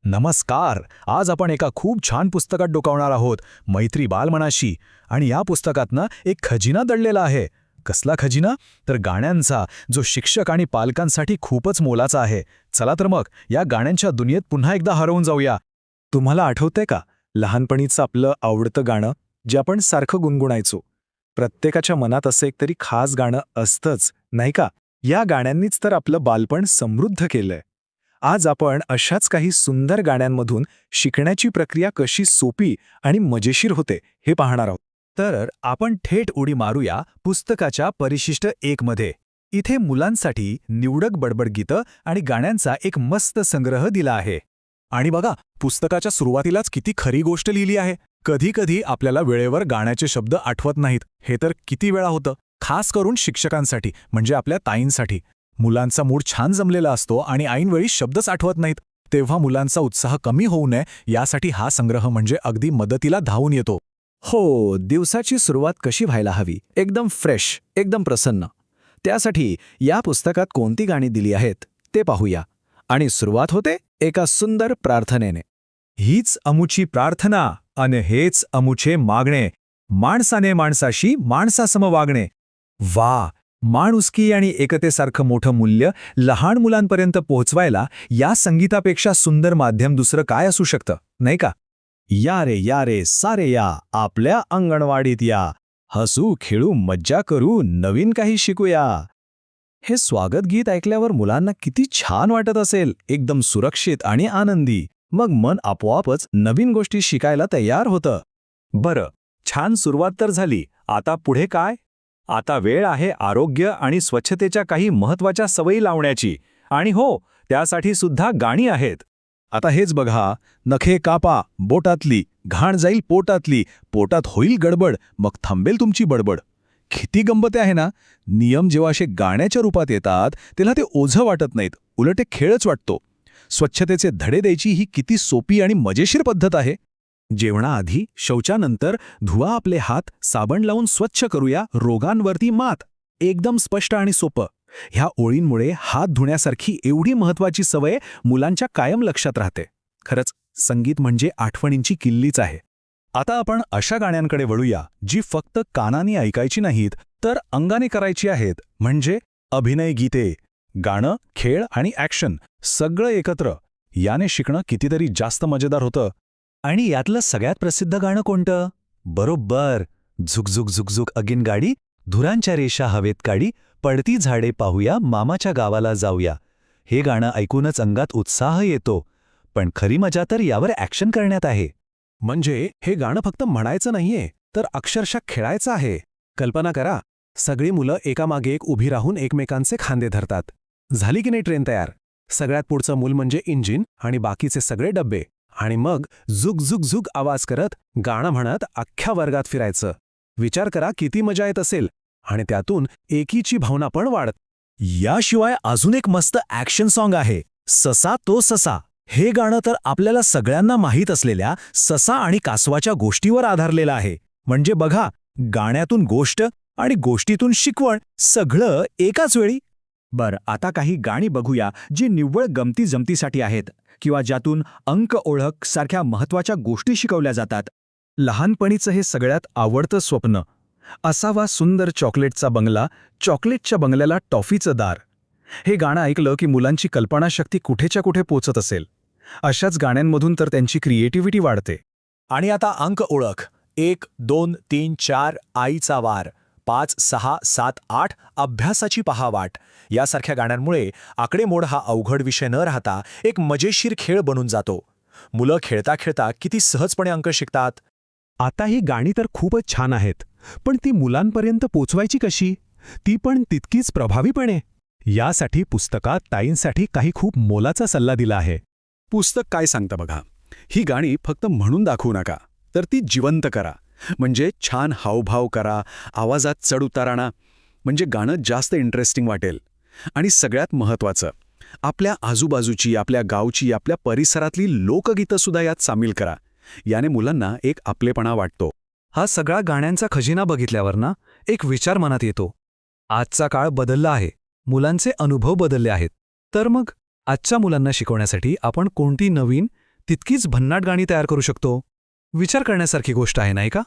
नमस्कार. आज आपण एका खूप छान पुस्तकात डोकावणार आहोत, मैत्री बालमनाशी. आणि या पुस्तकातनं एक खजिना दडलेला आहे. कसला खजिना? तर गाण्यांचा, जो शिक्षक आणि पालकांसाठी खूपच मोलाचा आहे. चला तर मग या गाण्यांच्या दुनियेत पुन्हा एकदा हरवून जाऊया. तुम्हाला आठवतंय का लहानपणीचं आपलं आवडतं गाणं जे आपण सारखं गुणगुणायचो? प्रत्येकाच्या मनात असं एक तरी खास गाणं असतंच, नाही का? या गाण्यांनीच तर आपलं बालपण समृद्ध केलंय. आज आपण अशाच काही सुंदर गाण्यांमधून शिकण्याची प्रक्रिया कशी सोपी आणि मजेशीर होते हे पाहणार आहोत. तर आपण थेट उडी मारूया पुस्तकाच्या परिशिष्ट 1 मध्ये. इथे मुलांसाठी निवडक बडबड गीतं आणि गाण्यांचा एक मस्त संग्रह दिला आहे. आणि बघा, पुस्तकाच्या सुरुवातीलाच किती खरी गोष्ट लिहिली आहे. कधी कधी आपल्याला वेळेवर गाण्याचे शब्द आठवत नाहीत. हे तर किती वेळा होतं, खास करून शिक्षकांसाठी, म्हणजे आपल्या ताईंसाठी. मुलांचा मूड छान जमलेला असतो आणि ऐनवेळी शब्दच आठवत नाहीत. तेव्हा मुलांचा उत्साह कमी होऊ नये यासाठी हा संग्रह म्हणजे अगदी मदतीला धावून येतो. हो, दिवसाची सुरुवात कशी व्हायला हवी, एकदम फ्रेश, एकदम प्रसन्न. त्यासाठी या पुस्तकात कोणती गाणी दिली आहेत ते पाहूया. आणि सुरुवात होते एका सुंदर प्रार्थनेने. हीच अमुची प्रार्थना अन हेच अमुचे मागणे, माणसाने माणसाशी माणसासम वागणे. वा, माणुसकी आणि एकतेसारखं मोठं मूल्य लहान मुलांपर्यंत पोहोचवायला या संगीतापेक्षा सुंदर माध्यम दुसरं काय असू शकतं, नाही का? या रे सारे या, आपल्या अंगणवाडीत या. हसू खेळू मज्जा करू, नवीन काही शिकूया. हे स्वागत गीत ऐकल्यावर मुलांना किती छान वाटत असेल, एकदम सुरक्षित आणि आनंदी. मग मन आपोआपच नवीन गोष्टी शिकायला तयार होतं. बरं, छान सुरुवात तर झाली. आता पुढे काय? आता वेळ आहे आरोग्य आणि स्वच्छतेच्या काही महत्त्वाच्या सवयी लावण्याची. आणि हो, त्यासाठी सुद्धा गाणी आहेत. आता हेच बघा, नखे कापा बोटातली, घाण जाईल पोटातली, पोटात होईल गडबड, मग थांबेल तुमची बडबड. किती गंमत आहे ना? नियम जेव्हा असे गाण्याच्या रूपात येतात तेव्हा ते ओझं वाटत नाहीत, उलट एक खेळच वाटतो. स्वच्छतेचे धडे द्यायची ही किती सोपी आणि मजेशीर पद्धत आहे. जेवणाआधी, शौचानंतर धुवा आपले हात, साबण लावून स्वच्छ करूया, रोगांवरती मात. एकदम स्पष्ट आणि सोपं. ह्या ओळींमुळे हात धुण्यासारखी एवढी महत्वाची सवय मुलांच्या कायम लक्षात राहते. खरंच, संगीत म्हणजे आठवणींची किल्लीच आहे. आता आपण अशा गाण्यांकडे वळूया जी फक्त कानाने ऐकायची नाहीत, तर अंगाने करायची आहेत. म्हणजे अभिनय गीते. गाणं, खेळ आणि ॲक्शन सगळं एकत्र. याने शिकणं कितीतरी जास्त मजेदार होतं. आणि यातलं सगळ्यात प्रसिद्ध गाणं कोणतं? बरोबर, झुकझुक झुकझुक अगीन गाडी, धुरांच्या रेषा हवेत काढी, पडती झाडे पाहूया, मामाच्या गावाला जाऊया. हे गाणं ऐकूनच अंगात उत्साह येतो. पण खरी मजा तर यावर ॲक्शन करण्यात आहे. म्हणजे हे गाणं फक्त म्हणायचं नाहीये, तर अक्षरशः खेळायचं आहे. कल्पना करा, सगळी मुलं एकामागे एक उभी राहून एकमेकांचे खांदे धरतात. झाली की नाही ट्रेन तयार? सगळ्यात पुढचं मूल म्हणजे इंजिन आणि बाकीचे सगळे डब्बे. आणि मग झुक झुक झुक आवाज करत, गाणं म्हणत अख्ख्या वर्गात फिरायचं. विचार करा किती मजा येत असेल. आणि त्यातून एकीची भावना पण वाढत. याशिवाय अजून एक मस्त ॲक्शन सॉन्ग आहे, ससा तो ससा. हे गाणं तर आपल्याला सगळ्यांना माहीत असलेल्या ससा आणि कासवाच्या गोष्टीवर आधारलेलं आहे. म्हणजे बघा, गाण्यातून गोष्ट आणि गोष्टीतून शिकवण सगळं एकाच वेळी. बरं, आता काही गाणी बघूया जी निव्वळ गमती जमतीसाठी आहेत किंवा ज्यातून अंक ओळख सारख्या महत्त्वाच्या गोष्टी शिकवल्या जातात. लहानपणीचं हे सगळ्यात आवडतं स्वप्न. असावा सुंदर चॉकलेटचा बंगला, चॉकलेटच्या बंगल्याला टॉफीचं दार. हे गाणं ऐकलं की मुलांची कल्पनाशक्ती कुठेच्या कुठे पोचत असेल. अशाच गाण्यांमधून तर त्यांची क्रिएटिव्हिटी वाढते. आणि आता अंक ओळख. 1, 2, 3, 4 आईचा वार, 5, 6, 7, 8 अभ्यासाची पहा वाट. यासारख्या गाण्यांमुळे आकडेमोड हा अवघड विषय न राहता एक मजेशीर खेळ बनून जातो. मुलं खेळता खेळता किती सहजपणे अंक शिकतात. आता ही गाणी तर खूपच छान आहेत, पण ती मुलांपर्यंत पोचवायची कशी? ती पण तितकीच प्रभावीपणे. यासाठी पुस्तकात ताईंसाठी काही खूप मोलाचा सल्ला दिला आहे. पुस्तक काय सांगतं बघा, ही गाणी फक्त म्हणून दाखवू नका, तर ती जिवंत करा. म्हणजे छान हावभाव करा, आवाजात चढ-उतार आणा, म्हणजे गाणं जास्त इंटरेस्टिंग वाटेल. आणि सगळ्यात महत्त्वाचं, आपल्या आजूबाजूची, आपल्या गावची, आपल्या परिसरातली लोकगीतंसुद्धा यात सामील करा. याने मुलांना एक आपलेपणा वाटतो. हा सगळा गाण्यांचा खजिना बघितल्यावर ना, एक विचार मनात येतो. आजचा काळ बदलला आहे, मुलांचे अनुभव बदलले आहेत. तर मग आजच्या मुलांना शिकवण्यासाठी आपण कोणती नवीन तितकीच भन्नाट गाणी तयार करू शकतो. विचार करण्यासारखी गोष्ट आहे नाही का?